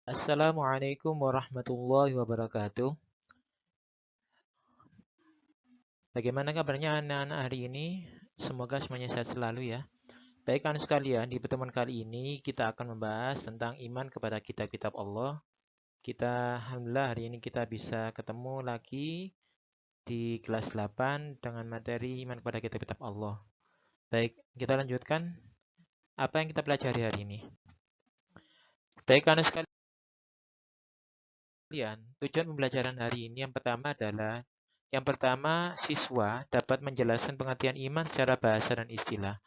Assalamualaikum warahmatullahi wabarakatuh. Bagaimana kabarnya anak-anak hari ini? Semoga semuanya sehat selalu ya. Baik anak sekalian, di pertemuan kali ini kita akan membahas tentang iman kepada kitab-kitab Allah. Alhamdulillah hari ini kita bisa ketemu lagi di kelas 8 dengan materi iman kepada kitab-kitab Allah. Baik, kita lanjutkan apa yang kita pelajari hari ini. Baik anak sekalian, tujuan pembelajaran hari ini yang pertama, siswa dapat menjelaskan pengertian iman secara bahasa dan istilah.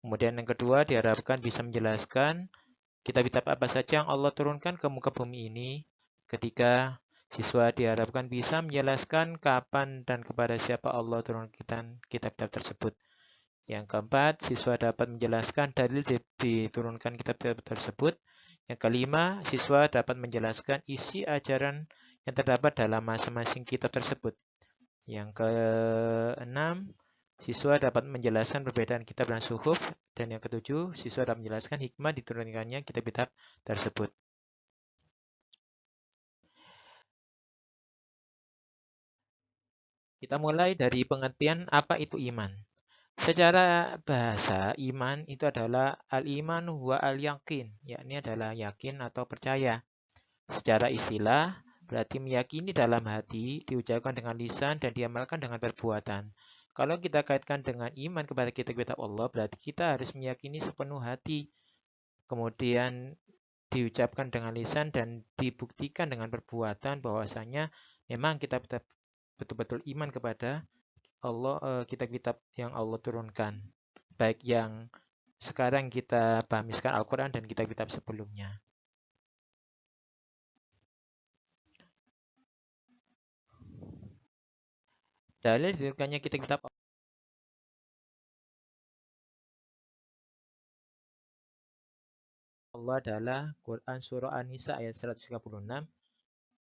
Kemudian yang kedua, diharapkan bisa menjelaskan kitab-kitab apa saja yang Allah turunkan ke muka bumi ini. Ketika siswa diharapkan bisa menjelaskan kapan dan kepada siapa Allah turunkan kitab-kitab tersebut. Yang keempat, siswa dapat menjelaskan dalil diturunkan kitab-kitab tersebut. Yang kelima, siswa dapat menjelaskan isi ajaran yang terdapat dalam masing-masing kitab tersebut. Yang keenam, siswa dapat menjelaskan perbedaan kitab dan suhuf. Dan yang ketujuh, siswa dapat menjelaskan hikmah diturunkannya kitab-kitab tersebut. Kita mulai dari pengertian apa itu iman. Secara bahasa, iman itu adalah al-iman huwa al-yakin, yakni adalah yakin atau percaya. Secara istilah, berarti meyakini dalam hati, diucapkan dengan lisan, dan diamalkan dengan perbuatan. Kalau kita kaitkan dengan iman kepada kitab-kitab Allah, berarti kita harus meyakini sepenuh hati. Kemudian diucapkan dengan lisan dan dibuktikan dengan perbuatan bahwasanya memang kita betul-betul iman kepada Allah, kitab-kitab yang Allah turunkan. Baik yang sekarang kita pahamiskan Al-Quran dan kitab-kitab sebelumnya. Dalil diturunkannya kitab-kitab Allah adalah Quran Surah An-Nisa ayat 136.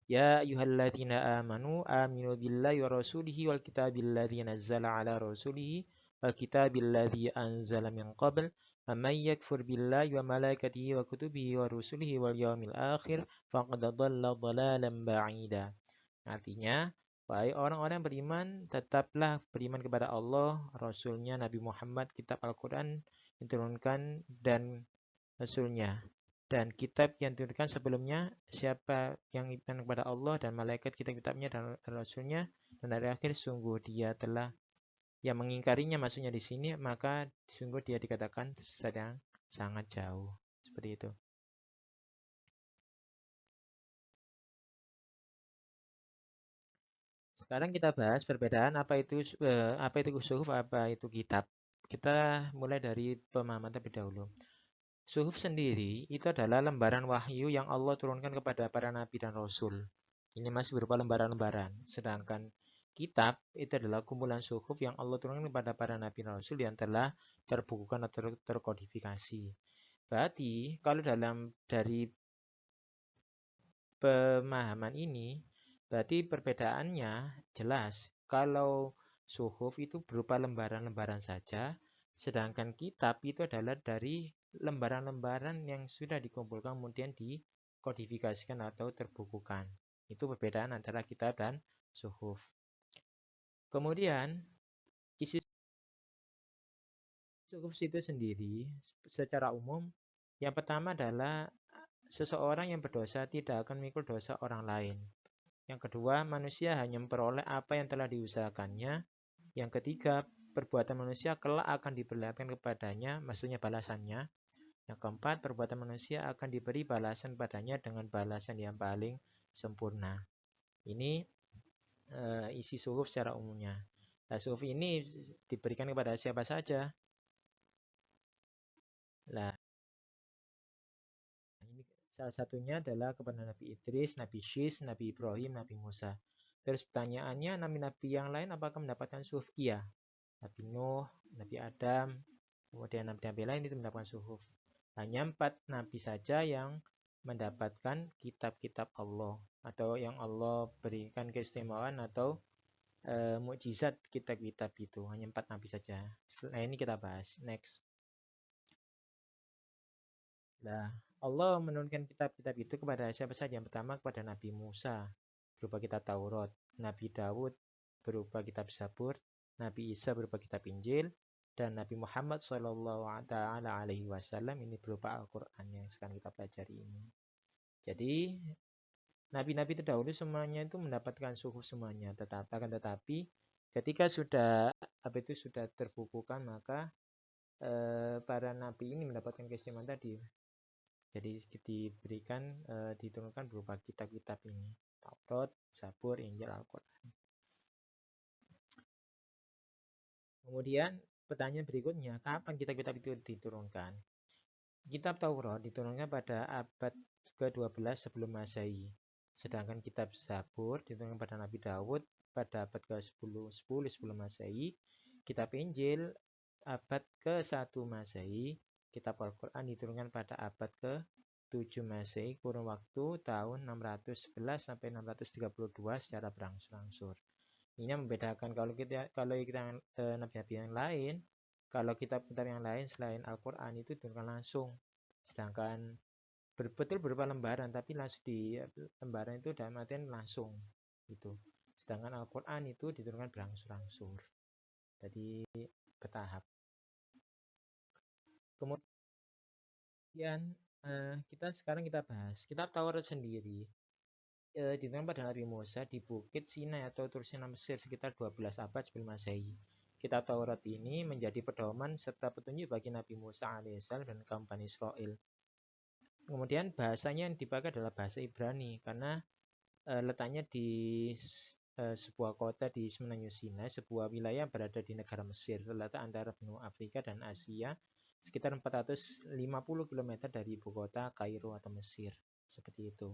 Ya ayyuhalladzina amanu aminu billahi wa rasulihi wal kitabil ladzi nazzala ala rasulihi wal kitabil ladzi anzala min qabl man yakfur billahi wa malaikatihi wa kutubihi wa rusulihi wal yawmil akhir faqad dhalla dhalalan ba'ida. Artinya, wahai orang-orang yang beriman, tetaplah beriman kepada Allah, Rasulnya Nabi Muhammad, kitab Al-Quran diturunkan dan Rasulnya. Dan kitab yang diturunkan sebelumnya, siapa yang iman kepada Allah dan malaikat kitab-kitabnya dan Rasulnya, dan hari akhir sungguh dia telah yang mengingkarinya maksudnya di sini, maka sungguh dia dikatakan sesat yang sangat jauh. Seperti itu. Sekarang kita bahas perbedaan apa itu suhuf, apa itu kitab. Kita mulai dari pemahaman terlebih dahulu. Suhuf sendiri itu adalah lembaran wahyu yang Allah turunkan kepada para nabi dan rasul. Ini masih berupa lembaran-lembaran. Sedangkan kitab itu adalah kumpulan suhuf yang Allah turunkan kepada para nabi dan rasul yang telah terbukukan atau terkodifikasi. Berarti kalau dari pemahaman ini, berarti perbedaannya jelas. Kalau suhuf itu berupa lembaran-lembaran saja, sedangkan kitab itu adalah dari lembaran-lembaran yang sudah dikumpulkan kemudian dikodifikasikan atau terbukukan. Itu perbedaan antara kitab dan suhuf. Kemudian, isi suhuf itu sendiri secara umum, yang pertama adalah seseorang yang berdosa tidak akan memikul dosa orang lain. Yang kedua, manusia hanya memperoleh apa yang telah diusahakannya. Yang ketiga, perbuatan manusia kelak akan diperlihatkan kepadanya, maksudnya balasannya. Yang keempat, perbuatan manusia akan diberi balasan padanya dengan balasan yang paling sempurna. Ini isi suhuf secara umumnya. Nah, suhuf ini diberikan kepada siapa saja. Nah, ini salah satunya adalah kepada Nabi Idris, Nabi Syis, Nabi Ibrahim, Nabi Musa. Terus pertanyaannya, nabi-nabi yang lain apakah mendapatkan suhuf? Iya. Nabi Nuh, Nabi Adam, kemudian nabi-nabi lain itu mendapatkan suhuf. Hanya 4 nabi saja yang mendapatkan kitab-kitab Allah atau yang Allah berikan keistimewaan atau mukjizat kitab-kitab itu. Hanya 4 nabi saja. Setelah ini kita bahas. Next. Nah, Allah menurunkan kitab-kitab itu kepada siapa saja? Yang pertama kepada Nabi Musa berupa kitab Taurat, Nabi Dawud berupa kitab Zabur, Nabi Isa berupa kitab Injil, dan Nabi Muhammad Shallallahu Alaihi Wasallam ini berupa Al-Quran yang sekarang kita pelajari ini. Jadi nabi-nabi terdahulu semuanya itu mendapatkan suhuf semuanya, tetapi ketika sudah sudah terbukukan, maka para nabi ini mendapatkan keistimewaan tadi. Jadi diturunkan berupa kitab-kitab ini, Taurat, Zabur, Injil, Al-Quran. Kemudian pertanyaan berikutnya, kapan kitab-kitab itu diturunkan? Kitab Taurat diturunkan pada abad ke-12 sebelum Masehi. Sedangkan kitab Zabur diturunkan pada Nabi Dawud pada abad ke-10 sebelum Masehi. Kitab Injil abad ke-1 Masehi. Kitab Al-Quran diturunkan pada abad ke-7 Masehi, kurun waktu tahun 611 sampai 632 secara berangsur-angsur. Ini membedakan kalau kita nabi-nabi yang lain, kalau kitab-kitab yang lain selain Al-Quran itu diturunkan langsung. Sedangkan betul berupa lembaran, tapi langsung di lembaran itu dalam artian langsung gitu. Sedangkan Al-Quran itu diturunkan berangsur-angsur. Jadi bertahap. Kemudian sekarang kita bahas kitab Taurat sendiri. Diturunkan pada Nabi Musa di Bukit Sinai atau Tursina Mesir sekitar 12 abad sebelum Masehi. Kitab Taurat ini menjadi pedoman serta petunjuk bagi Nabi Musa alaihissalam dan kaum Bani Israel. Kemudian bahasanya yang dipakai adalah bahasa Ibrani karena letaknya di sebuah kota di semenanjung Sinai, sebuah wilayah berada di negara Mesir, terletak antara benua Afrika dan Asia, sekitar 450 km dari ibu kota Kairo atau Mesir, seperti itu.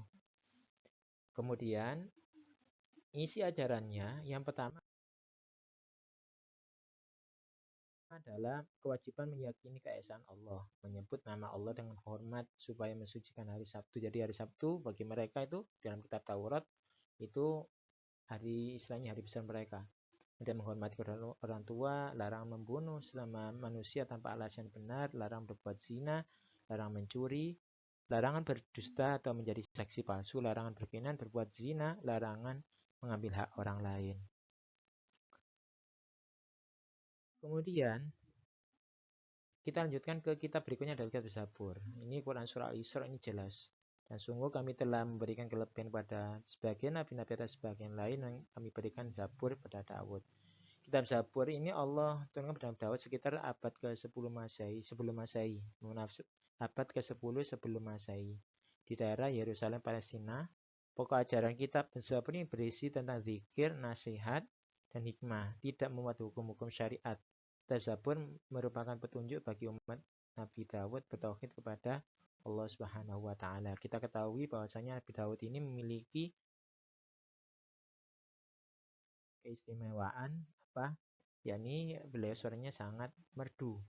Kemudian isi ajarannya yang pertama adalah kewajiban meyakini keesaan Allah, menyebut nama Allah dengan hormat supaya mensucikan hari Sabtu. Jadi hari Sabtu bagi mereka itu dalam kitab Taurat itu istilahnya hari besar mereka. Dan menghormati orang tua, larang membunuh selama manusia tanpa alasan benar, larang berbuat zina, larang mencuri, larangan berdusta atau menjadi saksi palsu, larangan berkenan berbuat zina, larangan mengambil hak orang lain. Kemudian kita lanjutkan ke kitab berikutnya dari kitab Zabur. Ini Quran surah Al-Isra, ini jelas. Dan sungguh kami telah memberikan kelebihan pada sebagian nabi-nabi atas sebagian lain yang kami berikan Zabur pada Daud. Kitab Zabur ini Allah turunkan pada Daud sekitar abad ke-10 Masehi, sebelum Masehi. Abad ke-10 sebelum Masehi. Di daerah Yerusalem, Palestina. Pokok ajaran kitab Zabur ini berisi tentang zikir, nasihat, dan hikmah, tidak memuat hukum-hukum syariat. Kitab Zabur merupakan petunjuk bagi umat Nabi Daud bertauhid kepada Allah Subhanahu wa taala. Kita ketahui bahwasanya Nabi Daud ini memiliki keistimewaan yakni beliau suaranya sangat merdu.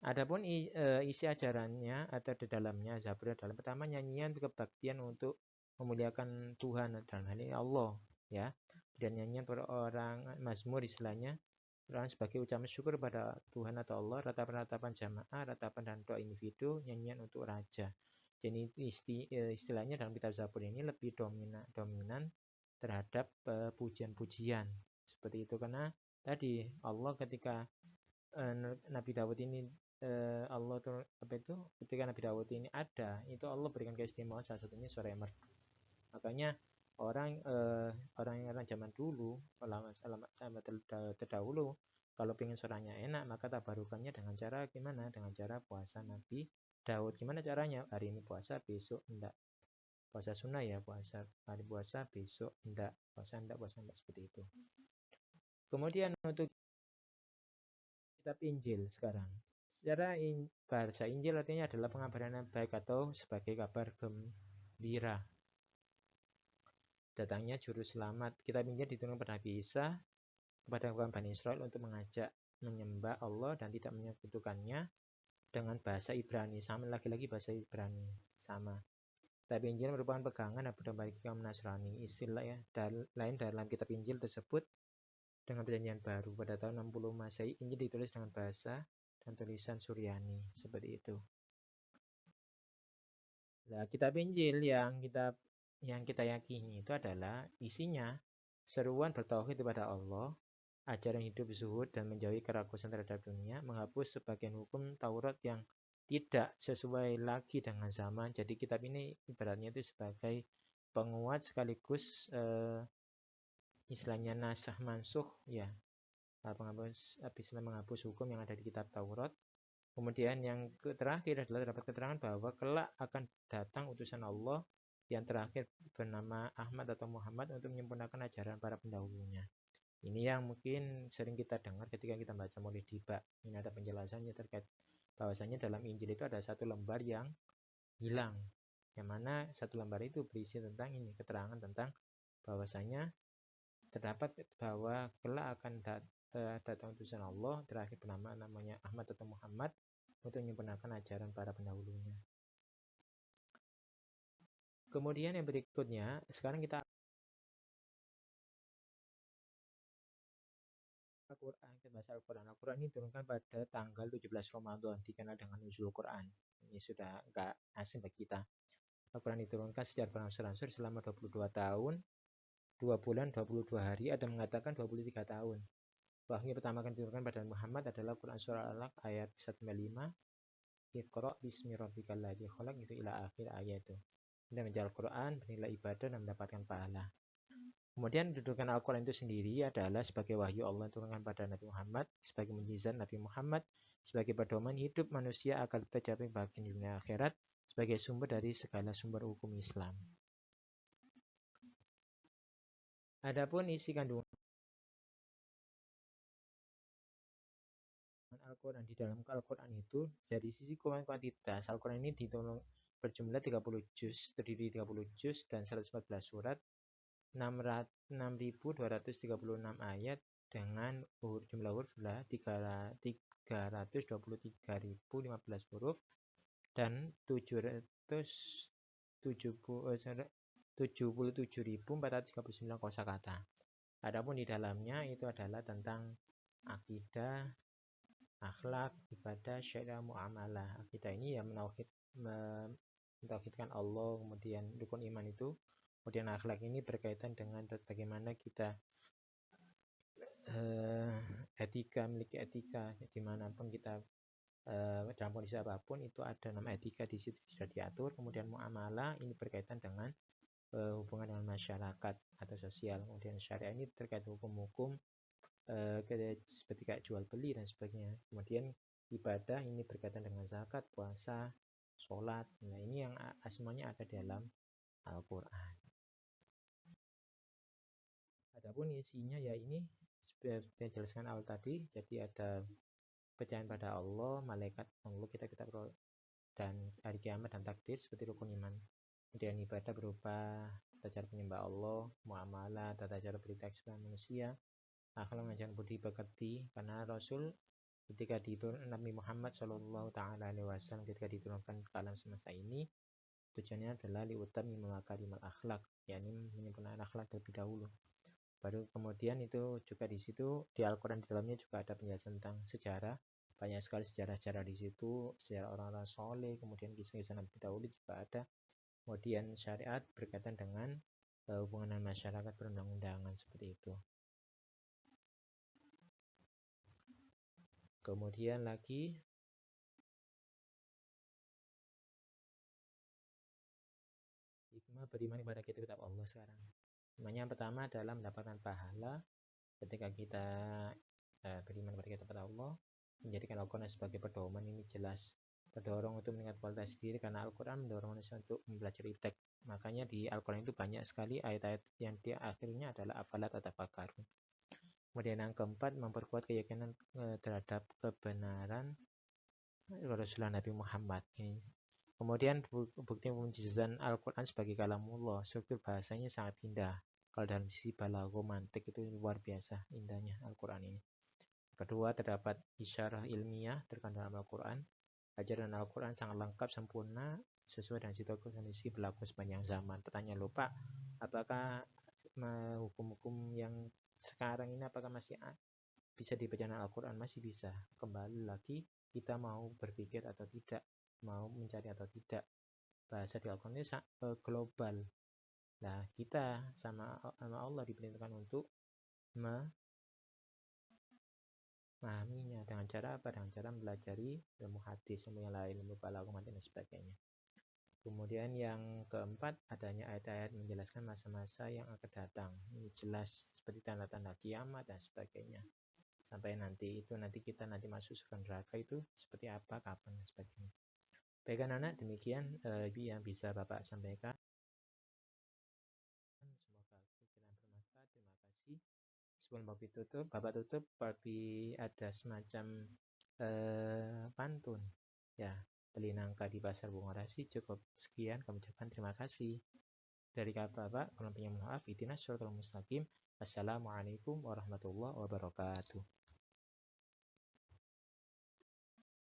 Adapun isi ajarannya atau di dalamnya Zabur adalah pertama nyanyian kebaktian untuk memuliakan Tuhan dalam hal ini Allah, ya. Dan nyanyian para orang mazmur istilahnya orang sebagai ucapan syukur pada Tuhan atau Allah, ratapan-ratapan jamaah, ratapan dan doa individu, nyanyian untuk raja. Jadi istilahnya dalam kitab Zabur ini lebih dominan terhadap pujian-pujian seperti itu, karena tadi Allah ketika Nabi Dawud ini Allah ketika Nabi Dawud ini ada, itu Allah berikan keistimewaan salah satunya suara yang merdu. Makanya orang zaman dulu, ulama terdahulu, kalau ingin suaranya enak maka tabarukannya dengan cara gimana? Dengan cara puasa Nabi Daud. Gimana caranya? Hari ini puasa, besok enggak. Puasa sunnah ya, hari puasa, besok enggak. Puasa enggak seperti itu. Kemudian untuk kitab Injil sekarang. Secara bahasa Injil artinya adalah pengabaran yang baik atau sebagai kabar gembira. Datangnya juru selamat. Kitab Injil diturunkan pada Nabi Isa kepada kaum Bani Israel untuk mengajak menyembah Allah dan tidak menyekutukannya dengan bahasa Ibrani. Sama lagi-lagi bahasa Ibrani sama. Kitab Injil merupakan pegangan dan pedoman bagi kaum Nasrani. Istilah ya lain dalam kitab Injil tersebut dengan perjanjian baru pada tahun 60 Masehi, Injil ditulis dengan bahasa dan tulisan Suryani seperti itu. Nah, kitab Injil yang kita yakini itu adalah isinya seruan bertauhid kepada Allah, ajaran hidup zuhud dan menjauhi kerakusan terhadap dunia, menghapus sebagian hukum Taurat yang tidak sesuai lagi dengan zaman. Jadi kitab ini ibaratnya itu sebagai penguat sekaligus istilahnya nasah mansuh ya, menghapus hukum yang ada di kitab Taurat. Kemudian yang terakhir adalah terdapat keterangan bahwa kelak akan datang utusan Allah yang terakhir bernama Ahmad atau Muhammad untuk menyempurnakan ajaran para pendahulunya. Ini yang mungkin sering kita dengar ketika kita baca Maulid Tiba. Ini ada penjelasannya terkait bahwasanya dalam Injil itu ada satu lembar yang hilang, yang mana satu lembar itu berisi tentang ini, keterangan tentang bahwasanya terdapat bahwa kelak akan datang utusan Allah terakhir bernama namanya Ahmad atau Muhammad untuk menyempurnakan ajaran para pendahulunya. Kemudian yang berikutnya, sekarang kita Al-Quran, kita bahas Al-Quran. Al-Quran ini diturunkan pada tanggal 17 Ramadan, dikenal dengan Nuzul Quran. Ini sudah enggak asing bagi kita. Al-Quran diturunkan secara berangsur-angsur selama 22 tahun, 2 bulan, 22 hari, ada mengatakan 23 tahun. Wahyu pertama kali diturunkan pada Muhammad adalah Quran Surah Al-Alaq ayat 1-5. Iqra bismi rabbikal ladzi khalaq, itu ila akhir ayat itu. Kita membaca Al-Quran, bernilai ibadah dan mendapatkan pahala. Kemudian dudukan Al-Quran itu sendiri adalah sebagai wahyu Allah yang turunkan pada Nabi Muhammad, sebagai mukjizat Nabi Muhammad, sebagai pedoman hidup manusia agar tercapai bahagia di dunia akhirat, sebagai sumber dari segala sumber hukum Islam. Adapun isi kandungan Al-Quran di dalam Al-Quran itu, dari sisi kuantitas, Al-Quran ini berjumlah 30 juz, terdiri 30 juz dan 114 surat, 6.236 ayat dengan jumlah huruf adalah 323.015 huruf dan 77.439 kosakata. Adapun di dalamnya itu adalah tentang akidah, akhlak, ibadah, syariah, muamalah. Akidah ini ya mentauhidkan Allah, kemudian rukun iman itu. Kemudian akhlak ini berkaitan dengan bagaimana kita memiliki etika dimanapun kita, dalam kondisi apapun itu ada nama etika di situ sudah diatur. Kemudian muamalah ini berkaitan dengan hubungan dengan masyarakat atau sosial. Kemudian syariah ini terkait hukum-hukum seperti kayak jual beli dan sebagainya. Kemudian ibadah ini berkaitan dengan zakat, puasa, sholat. Nah ini yang semuanya ada dalam Al-Quran. Adapun isinya ya ini seperti yang dijelaskan awal tadi. Jadi ada percayaan pada Allah, malaikat, Allah, kita dan hari kiamat dan takdir seperti rukun iman. Kemudian ibadah berupa tata cara menyembah Allah, muamalah, tata cara berinteraksi dengan manusia, akhlak mengajarkan budi pekerti, karena Rasul ketika diturunkan Nabi Muhammad Shallallahu Taala Alaihi Wasallam ketika diturunkan ke alam semesta ini, tujuannya adalah liutami makarimal akhlak, yakni menyempurnakan akhlak terlebih dahulu. Baru kemudian itu juga di situ di Al-Quran di dalamnya juga ada penjelasan tentang sejarah, banyak sekali sejarah-sejarah di situ, sejarah orang-orang soleh, kemudian kisah-kisah Nabi dahulu juga ada. Kemudian syariat berkaitan dengan hubungan masyarakat perundang-undangan seperti itu. Kemudian lagi hikmah beriman kepada kitab Allah sekarang. Yang pertama adalah mendapatkan pahala ketika kita beriman kepada kitab Allah, menjadikan Al-Quran sebagai pedoman. Ini jelas terdorong untuk meningkat kualitas diri karena Al-Quran mendorong manusia untuk mempelajari teks. Makanya di Al-Quran itu banyak sekali ayat-ayat yang di akhirnya adalah afalat atau fakarun. Kemudian yang keempat, memperkuat keyakinan terhadap kebenaran Rasulullah Nabi Muhammad. Ini. Kemudian bukti pemujizatan Al-Quran sebagai kalamullah, struktur bahasanya sangat indah. Kalau dalam sisi balaghah romantik itu luar biasa indahnya Al-Quran ini. Kedua, terdapat isyarah ilmiah terkandung dalam Al-Quran. Ajaran Al-Quran sangat lengkap, sempurna, sesuai dengan situasi kondisi berlaku sepanjang zaman. Pertanyaan lupa, apakah hukum-hukum yang sekarang ini apakah masih bisa dibaca dalam Al-Quran? Masih bisa. Kembali lagi kita mau berpikir atau tidak, mau mencari atau tidak. bahasa di Al-Quran itu global. Nah, kita sama Allah diperintahkan untuk memahaminya dengan cara apa? Dengan cara mempelajari ilmu hadis, ilmu yang lain, ilmu balaghah dan sebagainya. Kemudian yang keempat, adanya ayat-ayat menjelaskan masa-masa yang akan datang. Ini jelas seperti tanda-tanda kiamat dan sebagainya. Sampai nanti kita masuk surga neraka itu seperti apa, kapan dan sebagainya. Baik anak-anak, demikian yang bisa Bapak sampaikan. Semoga pikiran bermanfaat. Terima kasih. Sebelum Bapak tutup, bagi ada semacam pantun. Ya, beli nangka di pasar Bungorasi. Cukup sekian kami ucapkan terima kasih. Dari Bapak, kurang lebihnya mohon maaf. Ihdinas shiratal mustaqim. Assalamualaikum warahmatullahi wabarakatuh.